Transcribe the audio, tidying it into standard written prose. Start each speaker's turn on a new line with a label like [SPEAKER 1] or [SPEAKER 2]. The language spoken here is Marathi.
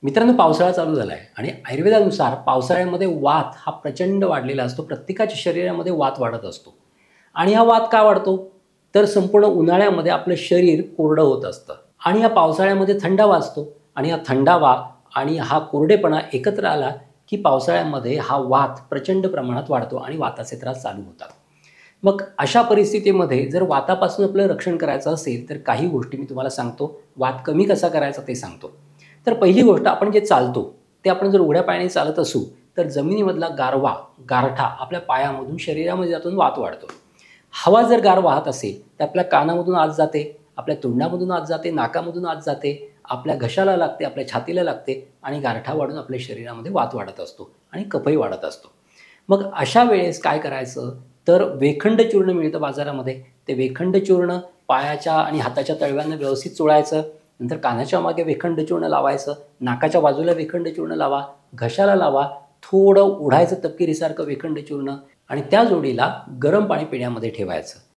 [SPEAKER 1] मित्रांनो, पावसाळा चालू झाला आहे आणि आयुर्वेदानुसार पावसाळ्यामध्ये वात हा प्रचंड वाढलेला असतो. प्रत्येकाच्या शरीरामध्ये वात वाढत असतो आणि हा वात का वाढतो? तर संपूर्ण उन्हाळ्यामध्ये आपलं शरीर कोरडं होत असतं आणि या पावसाळ्यामध्ये थंडावा असतो आणि हा थंडावा आणि हा कोरडेपणा एकत्र आला की पावसाळ्यामध्ये हा वात प्रचंड प्रमाणात वाढतो आणि वाताचे त्रास चालू होतात. मग अशा परिस्थितीमध्ये जर वातापासून आपलं रक्षण करायचं असेल तर काही गोष्टी मी तुम्हाला सांगतो. वात कमी कसा करायचा ते सांगतो. तर पहिली गोष्ट, आपण जे चालतो ते आपण जर उघड्या पायाने चालत असू तर जमिनीमधला गारवा, गारठा आपल्या पायामधून शरीरामध्ये जातून वात वाढतो. हवा जर गार वाहत असेल तर आपल्या कानामधून आत जाते, आपल्या तोंडामधून आत जाते, नाकामधून आत जाते, आपल्या घशाला लागते, आपल्या छातीला लागते आणि गारठा वाढून आपल्या शरीरामध्ये वात वाढत असतो आणि कफही वाढत असतो. मग अशा वेळेस काय करायचं? तर वेखंड चूर्ण मिळतं बाजारामध्ये. ते वेखंड चूर्ण पायाच्या आणि हाताच्या तळव्यांना व्यवस्थित चोळायचं. नंतर कानाच्या मागे वेखंड चूर्ण लावायचं, नाकाच्या बाजूला वेखंड चूर्ण लावा, घशाला लावा, थोडं ओढायचं तपकिरीसारखं वेखंड चूर्ण आणि त्या जोडीला गरम पाणी पिण्यामध्ये ठेवायचं.